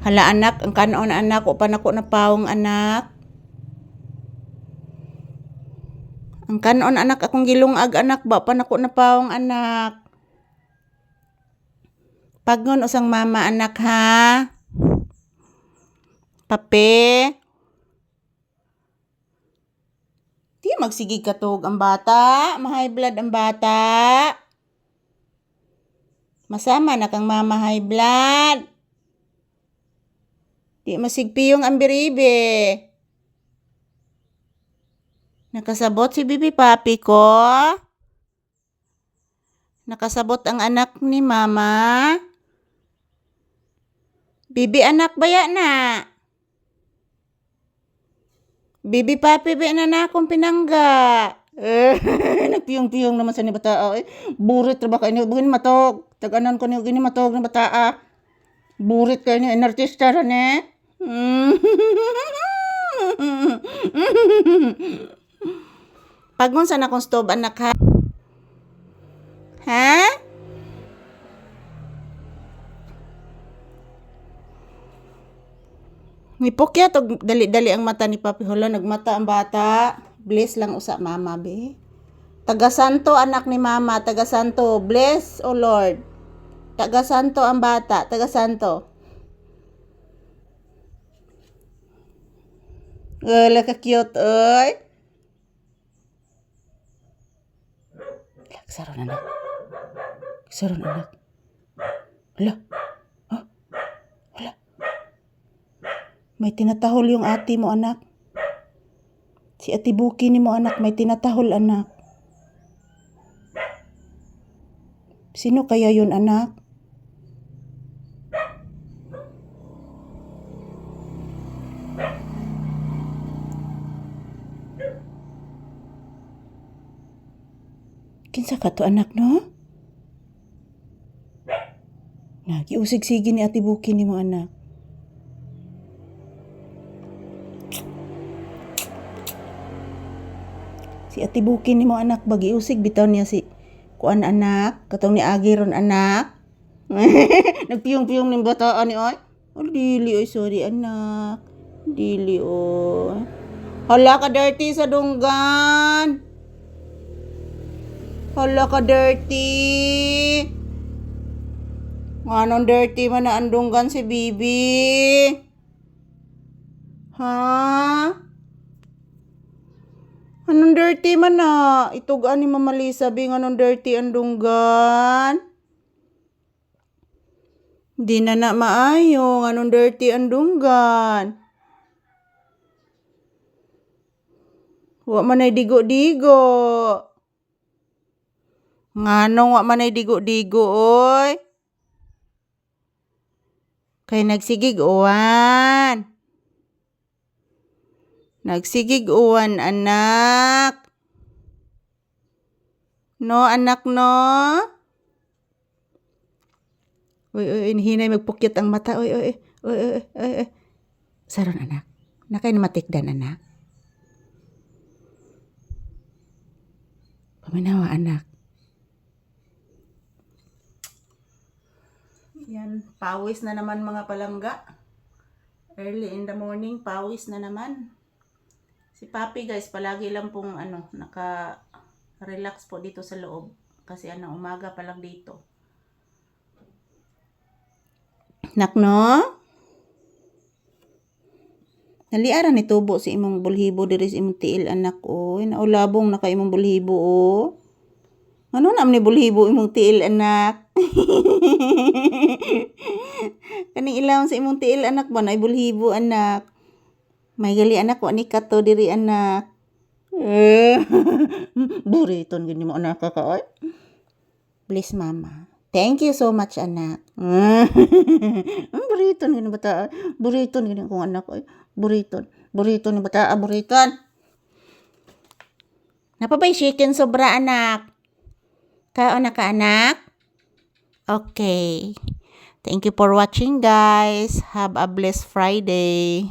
Hala anak, ang kanon anak, o panako na pawong anak. Ang kanon anak, akong gilungag anak, ba panako na pawong anak. Pagon usang mama anak ha. Pape. Di magsigig katog ang bata, ma-high blood ang bata. Masama na kang mama high blood. Di masigpiyong ang biribe. Nakasabot si Bibi Papi ko. Nakasabot ang anak ni mama. Bibi anak baya na. Bibi Papi ba na akong pinangga. Nagpiyong-piyong naman sa ni bata. Burit ra ba kayo ni bugin matog. Taganan ko ni gini matog ni bata. Burit kayo ni artista ra ne. Pagon sa akong stove anak ha. Ha? Nipokya to dali-dali ang mata ni Papi. Hala, nagmata ang bata. Bless lang usa mama be. Taga Santo anak ni mama, taga Santo. Bless o Lord. Taga Santo ang bata, taga Santo. Wala ka cute oy. Saron anak. Saron anak. Hala. Oh. Hala. May tinatahol yung ate mo anak. Si Ate Buki ni mo anak, may tinatahol anak. Sino kaya yun anak? Kinsa ka to anak no? Nagiusig-sige ni Ate Buki ni mo anak. Si Ate Buki ni mo anak, bagiusig bitaw niya si kuan anak, katong ni Agiron anak. Nagpiyong-piyong ng bataan ni oy. Oh, dili oy, sorry anak. Dili oy. Hala ka dirty sa dunggan. Hala ka dirty. Anong dirty man na andunggan si Bibi? Ha? Anong dirty man na? Itugaan ni Mama Lisa, bing anong dirty andunggan? Di na na maayo, anong dirty andunggan? Wa manay digo-digo. Nganong wa manay digo-digo, oy? Kay nagsigig uwan. Nagsigig uwan, anak. No, anak, no? Uy, hinay magpukyat ang mata. Uy. Saron, anak. Nakay na matikdan, anak. Paminawa, anak. Yan, pawis na naman mga palangga. Early in the morning, pawis na naman. Si Papi guys, palagi lang pong naka-relax po dito sa loob. Kasi umaga pa lang dito. Nak no? Naliara ni tubo si imong bulhibo diri sa imong tiil anak oy. Naulabong na kay imong bulhibo o. Ano na ni bulhibo imong tiil anak? Kaning ilawon sa imong tiil anak ba na bulhibo anak? May gali anak wa ni kato diri anak. Buriton gini mo anak ka oy. Please mama. Thank you so much anak. Buriton gini bata. Buriton gini kong anak oy. Buriton ni bata, buriton. Napabay chicken sobra anak. Kaon na ka anak? Okay. Thank you for watching guys. Have a blessed Friday.